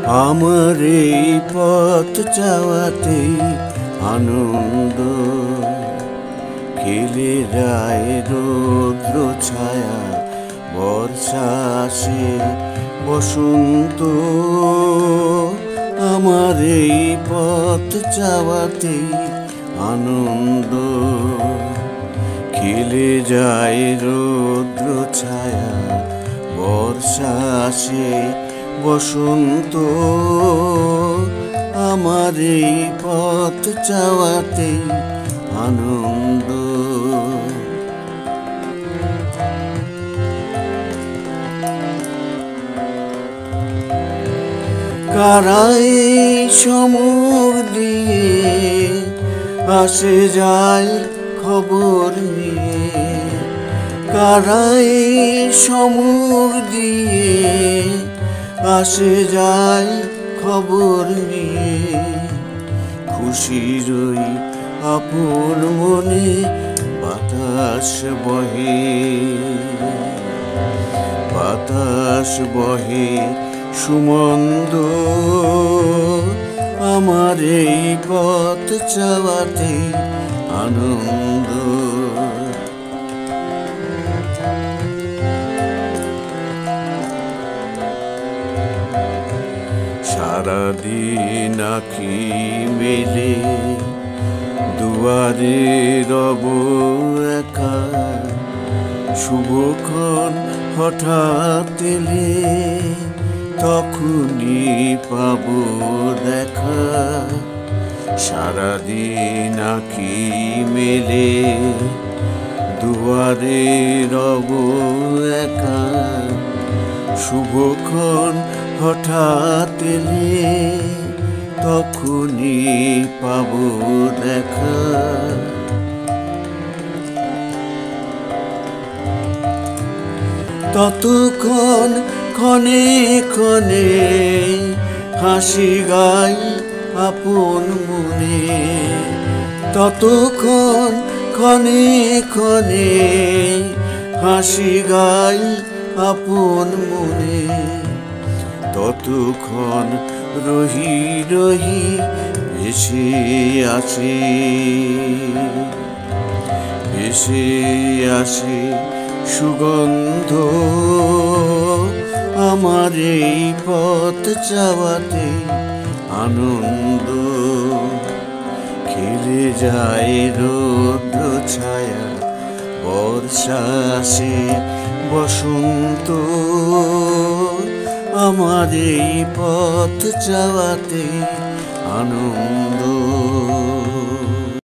আমার এই পথ চাওয়াতে আনন্দ খেলে যায় রৌদ্র ছায়া, বর্ষা আসে বসন্ত। আমার এই পথ চাওয়াতে আনন্দ খেলে যায় রৌদ্র ছায়া, বর্ষা আসে বসন্ত। আমার এই পথ চাওয়াতে আনন্দ। কারাই সমুখ দিয়ে আসে যায় খবর নিয়ে, কারাই সমুখ দিয়ে আসে যায় খবর নিয়ে। খুশির ওই আপন মনে বাতাস বহে, বাতাস বহে সুমন্দ। আমার এই পথ চাওয়াতে আনন্দ। সারাদিন আঁখি মেলে দুয়ারে রব একা, শুভক্ষণ হঠাৎ এলে তখনই পাবো দেখা। সারাদিন আঁখি মেলে দুয়ারে রব একা, শুভক্ষণ হঠাৎ এলে তখনই পাবো দেখা। ততক্ষণ ক্ষণে ক্ষণে হাসি গাই আপন মনে, ততক্ষণ ক্ষণে ক্ষণে হাসি গাই আপন মনে। ততক্ষণ রহি রহি ভেসে আসে, ভেসে আসে সুগন্ধ। আমার এই পথ চাওয়াতে আনন্দ খেলে যায় রৌদ্র ছায়া, বর্ষা আসে বসন্ত। আমার এই পথ চাওয়াতে আনন্দ।